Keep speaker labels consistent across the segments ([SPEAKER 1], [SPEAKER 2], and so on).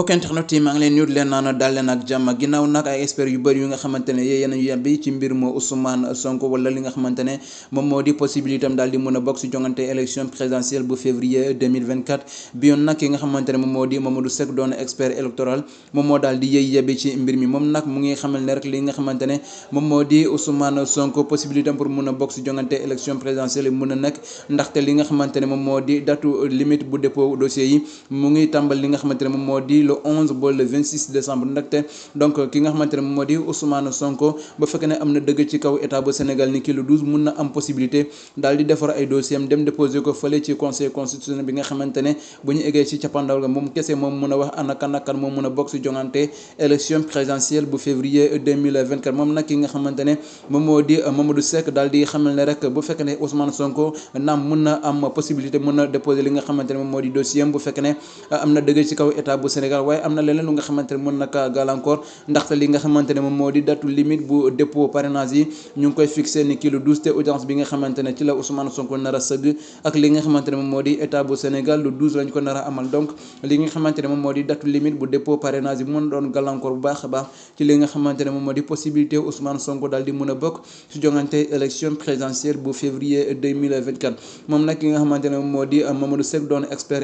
[SPEAKER 1] mbokk internet yi maa ngi leen nuyu leen naan daal leen ak jàmm ginnaaw nag ay experts yu bëri yu nga xamante ne yéen a yàbbi ci mbir mu Ousmane Sonko wala li nga xamante ne moom moo di possibilité am daal di mën a bokk si jongante élection présidentielle bu février 2024 bi yoon nag ki nga xamante ne moom moo di Mamadou Seck doon expert électoral moom moo daal di yàbbi ci mbir mi moom nag mu ngi xamal ne rek li nga xamante ne moom moo di Ousmane Sonko possibilité am pour mën a bokk si jongante élection présidentielle mën a nekk ndaxte li nga xamante ne moom moo di datu limite bu dépôt dossier yi mu ngi tàmbal li nga xamante ne moom moo di le 11 ba le 26 décembre ndaxte donc ki nga xamante ne moom moo di Ousmane Sonko ba fekkee ne am na dëgg ci kaw état bu Sénégal ni ki le 12 mun na am possibilité daal di defar ay dossier am dem déposer ko fële ci conseil constitutionnel bi nga xamante ne bu ñu eggee ci cappaandaw ga moom kese moom mun a wax ana kan moom mun a bokk si jongante élection présidentielle bu février 2024 moom nag ki nga xamante ne moom moo di Mamadou Seck daal di xamal ne rek bu fekkee ne Ousmane Sonko naam mun na am possibilité mun na déposer li nga xamante ne moom moo di dossier am bu fekkee ne am na dëgg ci kaw état bu Sénégal waaye am na leneen lu nga xamante ne mën na kaa gàllankoor ndaxte li nga xamante ne moom moo di datu limite bu dépôt parrainage yi ñu ngi koy fixé ni ki le 12 te audience bi nga xamante ne ci la Ousmane Sonko nar a sëgg ak li nga xamante ne moom moo di état bu Sénégal le 12 lañ ko nar a amal donc li nga xamante ne moom moo di datu limite bu dépôt parrainage yi mën doon gàllankoor bu baax a baax ci li nga xamante ne moom moo di possibilité Ousmane Sonko daal di mën a bokk ci jongante élection présidentielle bu février 2024 moom nag ki nga xamante ne moom moo di Mamadou Seck doon expert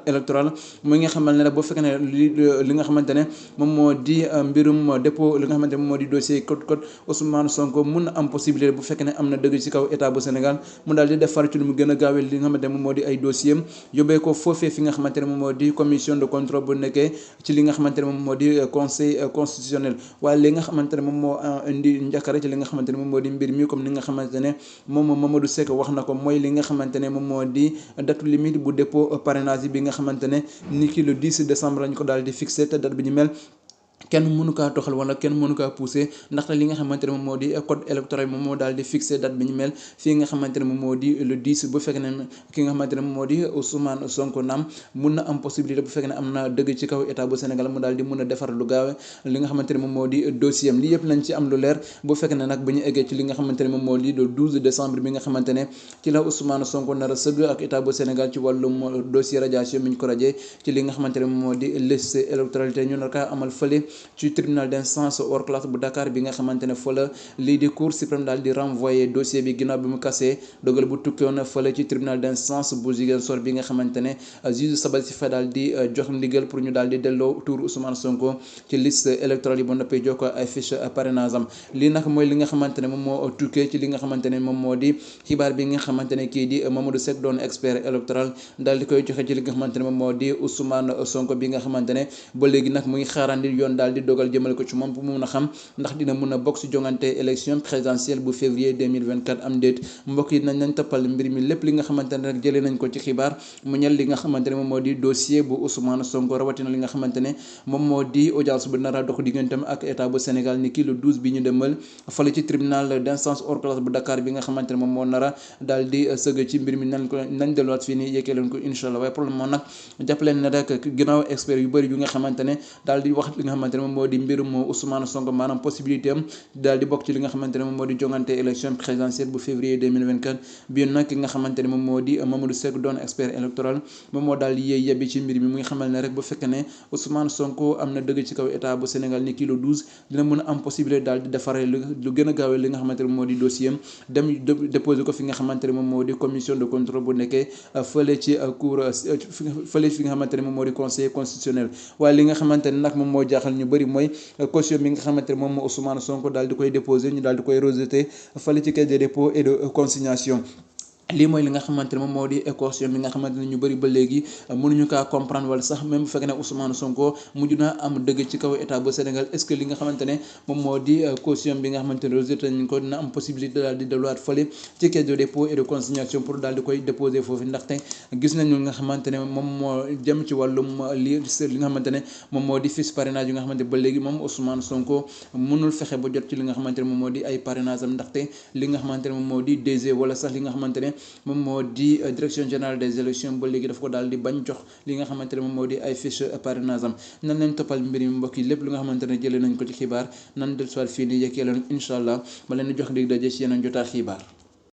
[SPEAKER 1] électoral mu nga xamal ne boo fekkee ne li nga xamante ne moom moo di mbirum dépôt li nga xamante ne moom moo di dossier code Ousmane Sonko mun na am possibilité bu fekkee ne am na dëgg ci kaw état bu Sénégal mu daal di defar ci lu mu gën a gaawee li nga xamante ne moom moo di ay dossier am yóbbee ko foofee fi nga xamante ne moom moo di commission de contrôle bu nekkee ci li nga xamante ne moom moo di conseil constitutionnel waaye li nga xamante ne moom moo indi njàkkare ci li nga xamante ne moom moo di mbir mi comme ni nga xamante ne moom Mamadou Seck wax na ko mooy li nga xamante ne moom moo di date limite bu dépôt parrainage bi nga xamante ne ni ki le 10 décembre lañ ko daal di fixé te date bi ñu mel kenn mënu kaa toxal wala kenn mënu kaa poussé ndaxte li nga xamante ne moom moo di code électoral moom moo daal di fixé date bi ñu mel fii nga xamante ne moom moo di le 10 bu fekkee ne ki nga xamante ne moom moo di Ousmane Sonko naam mun na am possibilité bu fekkee ne am na dëgg ci kaw état bu Sénégal mu daal di mun a defar lu gaawe li nga xamante ne moom moo di dossier am lii yëpp nañ ci am lu leer bu fekkee ne nag bu ñu eggee ci li nga xamante ne moom moo di le 12 décembre bi nga xamante ne ci la Ousmane Sonko nar a sëgg ak état bu Sénégal ci wàllum dossier radiation bi ñu ko rajee ci li nga xamante ne moom moo di liste électoralité ñu nar kaa amal fële ci tribunal d'instance hors classe bu Dakar bi nga xamante ne fa la lii di cour suprême daal di renvoyé dossier bi ginnaaw bi mu kasee dogal bu tukkoon fële ci tribunal d'instance bu Ziguinchor bi nga xamante ne juge Sabassy Faye daal di jox ndigal pour ñu daal di delloo tour Ousmane Sonko ci liste électorale yi ba noppee jox ko ay fiche parrainage am lii nag mooy li nga xamante ne moom moo tukkee ci li nga xamante ne moom moo di xibaar bi nga xamante ne kii di Mamadou Seck doon expert électoral daal di koy joxe ci li nga xamante ne moom moo di Ousmane Sonko bi nga xamante ne ba léegi nag mu ngi xaarandi yoon daal di dogal jëmale ko ci moom pour mu mun a xam ndax dina mun a bokk si jongante élection présidentielle bu février 2024 am déet mbokk yi nañ toppal mbir mi lépp li nga xamante ne rek jëlee nañ ko ci xibaar mu ñel li nga xamante ne moom moo di dossier bu Ousmane Sonko rawatina li nga xamante ne moom moo di audience bu nar a dox digganteem ak état bu Sénégal ni kii le 12 bi ñu demal fale ci tribunal d'instance hors classe bu Dakar bi nga xamante ne moom moo nar a daal di sëgg ci mbir mi nañ delluwaat fii nii yekkee leen ko incha allah waaye problème moom nag jàpp leen ne rek ginnaaw expert yu bëri yu nga xamante ne daal di wax li nga xamante ne moom moo di mbirum Ousmane Sonko maanaam possibilité am daal di bokk ci li nga xamante ne moom moo di jongante élection présidentielle bu février 2024 bi nag ki nga xamante ne moom moo di Mamadou Seck doon expert électoral moom moo daal di yebbi ci mbir mi mu ngi xamal ne rek bu fekkee ne Ousmane Sonko am na dëgg ci kaw état bu Sénégal ni kii le 12 dina mën a am possibilité daal di defaree lu gën a gaawee li nga xamante ne moom moo di dossier am dem déposer ko fi nga xamante ne moom moo di commission de contrôle bu nekkee fële ci cour fële fi nga xamante ne moom moo di conseil constitutionnel waaye li nga xamante ne nag moom moo jaaxal ñu bëri mooy caution bi nga xamante ne moom moo Ousmane Sonko daal di koy déposé ñu daal di koy rejeté fële ci caisse de dépôt et de consignation lii mooy li nga xamante ne moom moo di caution bi nga xamante ne ñu bëri ba léegi mënuñu kaa comprendre wala sax même bu fekkee ne Ousmane Sonko mujj naa am dëgg ci kaw état bu Sénégal est-ce que li nga xamante ne moom moo di caution bi nga xamante ne rejeté nañ ko dina am possibilité daal di delluwaat fële ci caisse de dépôt et de consignation pour daal di koy déposer foofu ndaxte gis nañu nga xamante ne moom moo jëm ci wàllum li nga xamante ne moom moo di fiche parrainage yi nga xamante ba léegi moom Ousmane Sonko mënul fexe ba jot ci li nga xamante ne moom moo di ay parrainage am ndaxte li nga xamante ne moom moo di DG wala sax li nga xamante ne moom moo di direction générale des élections ba léegi daf ko daal di bañ jox li nga xamante ne moom moo di ay fiche parrainage am nan leen toppal mbir mi mbokk yi lépp lu nga xamante ne jëlee nañ ko ci xibaar nan del soit fii ni yekkee leen incha allah ma leen di jox dig daje ci yeneen jotaa xibaar